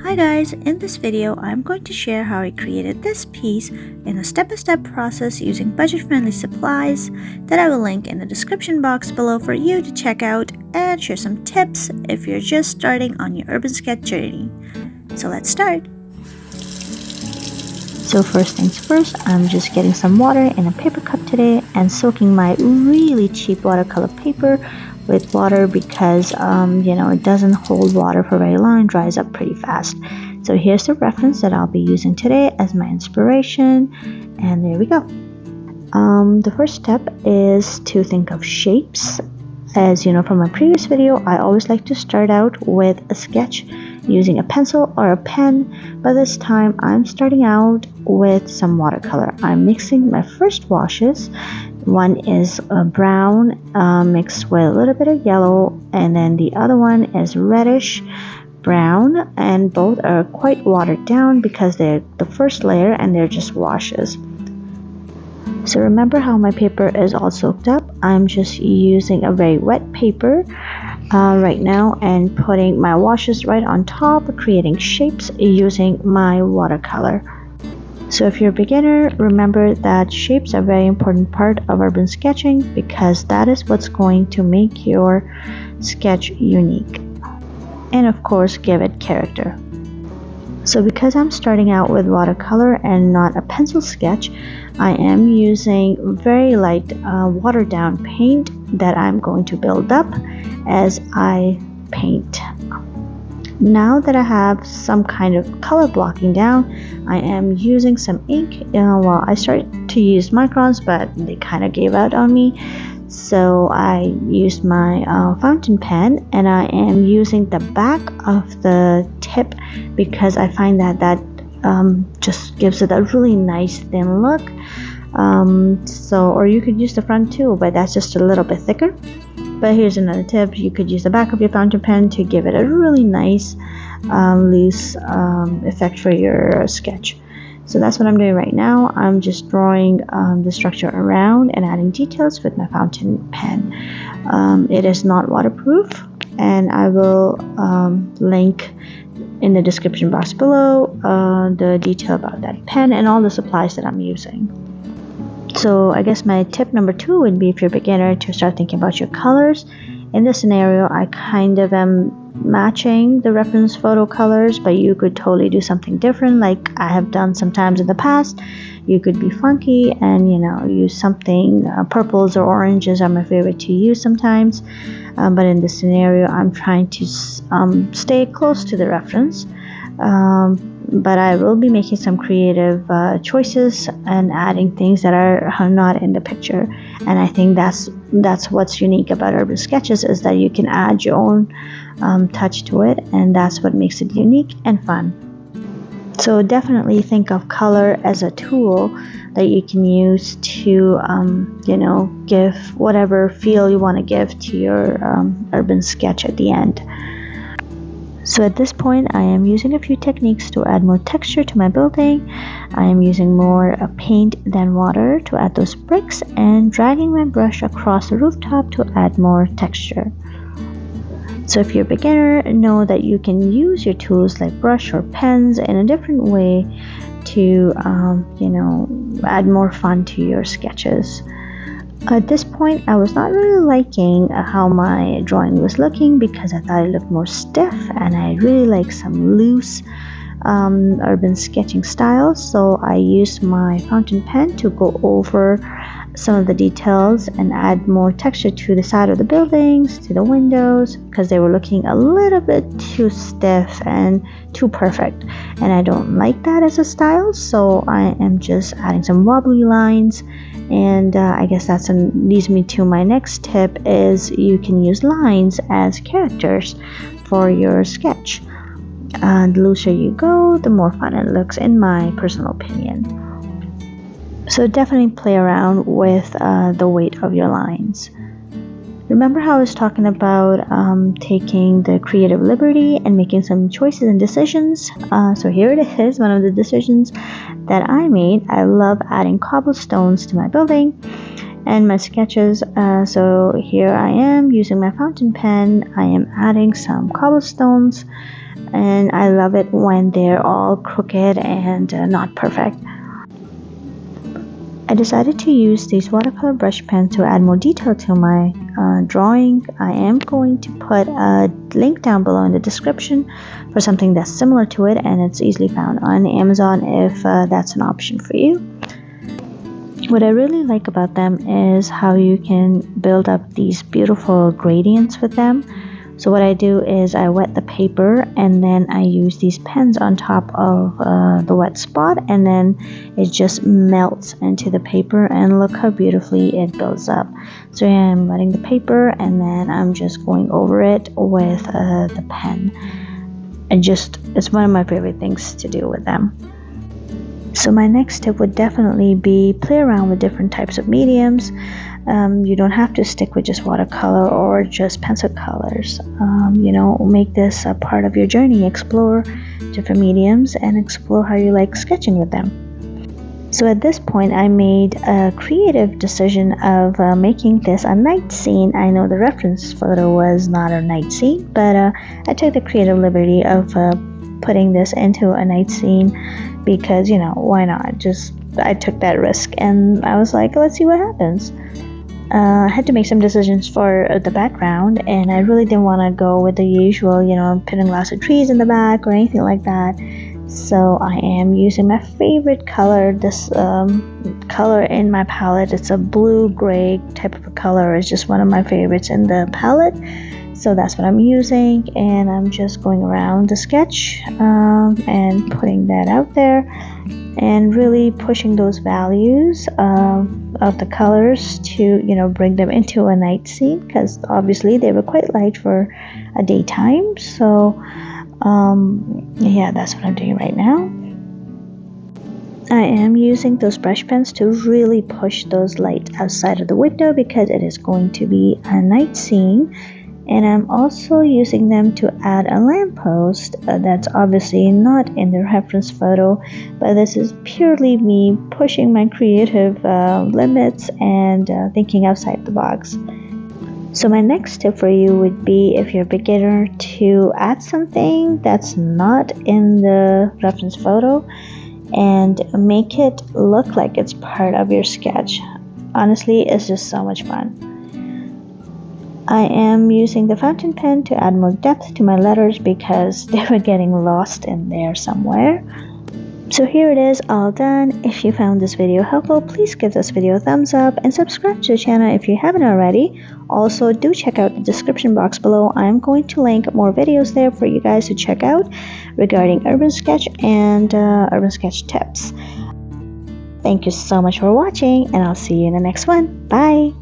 Hi guys, in this video I'm going to share how I created this piece in a step-by-step process using budget-friendly supplies that I will link in the description box below for you to check out and share some tips if you're just starting on your urban sketch journey. So let's start! So first things first, I'm just getting some water in a paper cup today and soaking my really cheap watercolor paper with water because it doesn't hold water for very long and dries up pretty fast. So here's the reference that I'll be using today as my inspiration, and there we go. The first step is to think of shapes. As you know from my previous video, I always like to start out with a sketch using a pencil or a pen, but this time I'm starting out with some watercolor. I'm mixing my first washes. One is brown mixed with a little bit of yellow, and then the other one is reddish brown, and both are quite watered down because they're the first layer and they're just washes. So remember how my paper is all soaked up? I'm just using a very wet paper right now and putting my washes right on top, creating shapes using my watercolor. So if you're a beginner, remember that shapes are a very important part of urban sketching because that is what's going to make your sketch unique. And of course, give it character. So because I'm starting out with watercolor and not a pencil sketch, I am using very light watered down paint that I'm going to build up as I paint. Now that I have some kind of color blocking down, I am using some ink. I started to use Microns, but they kind of gave out on me. So I used my fountain pen, and I am using the back of the tip because I find that just gives it a really nice thin look. Or you could use the front too, but that's just a little bit thicker. But here's another tip: you could use the back of your fountain pen to give it a really nice loose effect for your sketch. So that's what I'm doing right now. I'm just drawing the structure around and adding details with my fountain pen. It is not waterproof, and I will link in the description box below the detail about that pen and all the supplies that I'm using. So I guess my tip number 2 would be, if you're a beginner, to start thinking about your colors. In this scenario, I kind of am matching the reference photo colors, but you could totally do something different like I have done sometimes in the past. You could be funky and use something. Purples or oranges are my favorite to use sometimes, but in this scenario I'm trying to stay close to the reference. But I will be making some creative choices and adding things that are not in the picture. And I think that's what's unique about urban sketches, is that you can add your own touch to it, and that's what makes it unique and fun. So definitely think of color as a tool that you can use to give whatever feel you want to give to your urban sketch at the end. So at this point I am using a few techniques to add more texture to my building. I am using more paint than water to add those bricks, and dragging my brush across the rooftop to add more texture. So if you're a beginner, know that you can use your tools like brush or pens in a different way to add more fun to your sketches. At this point, I was not really liking how my drawing was looking because I thought it looked more stiff, and I really like some loose urban sketching style. So I used my fountain pen to go over some of the details and add more texture to the side of the buildings, to the windows, because they were looking a little bit too stiff and too perfect, and I don't like that as a style. So I am just adding some wobbly lines. And I guess that leads me to my next tip, is you can use lines as characters for your sketch. The looser you go, the more fun it looks, in my personal opinion. So definitely play around with the weight of your lines. Remember how I was talking about taking the creative liberty and making some choices and decisions? So here it is, one of the decisions that I made. I love adding cobblestones to my building and my sketches. So here I am using my fountain pen. I am adding some cobblestones and I love it when they're all crooked and not perfect. I decided to use these watercolor brush pens to add more detail to my drawing. I am going to put a link down below in the description for something that's similar to it, and it's easily found on Amazon if that's an option for you. What I really like about them is how you can build up these beautiful gradients with them. So what I do is I wet the paper and then I use these pens on top of the wet spot, and then it just melts into the paper, and look how beautifully it builds up. So I'm wetting the paper and then I'm just going over it with the pen. And it's one of my favorite things to do with them. So my next tip would definitely be play around with different types of mediums. You don't have to stick with just watercolor or just pencil colors. Make this a part of your journey. Explore different mediums and explore how you like sketching with them. So at this point, I made a creative decision of making this a night scene. I know the reference photo was not a night scene, but I took the creative liberty of putting this into a night scene because, why not? I took that risk and I was like, let's see what happens. I had to make some decisions for the background, and I really didn't want to go with the usual, putting lots of trees in the back or anything like that. So I am using my favorite color, this color in my palette. It's a blue-gray type of a color. It's just one of my favorites in the palette. So that's what I'm using, and I'm just going around the sketch and putting that out there and really pushing those values of the colors to bring them into a night scene, because obviously they were quite light for a daytime. So yeah, that's what I'm doing right now. I am using those brush pens to really push those lights outside of the window because it is going to be a night scene. And I'm also using them to add a lamppost that's obviously not in the reference photo, but this is purely me pushing my creative limits and thinking outside the box. So my next tip for you would be, if you're a beginner, to add something that's not in the reference photo and make it look like it's part of your sketch. Honestly, it's just so much fun. I am using the fountain pen to add more depth to my letters because they were getting lost in there somewhere. So here it is, all done. If you found this video helpful, please give this video a thumbs up and subscribe to the channel if you haven't already. Also, do check out the description box below. I'm going to link more videos there for you guys to check out regarding Urban Sketch and Urban Sketch tips. Thank you so much for watching, and I'll see you in the next one. Bye!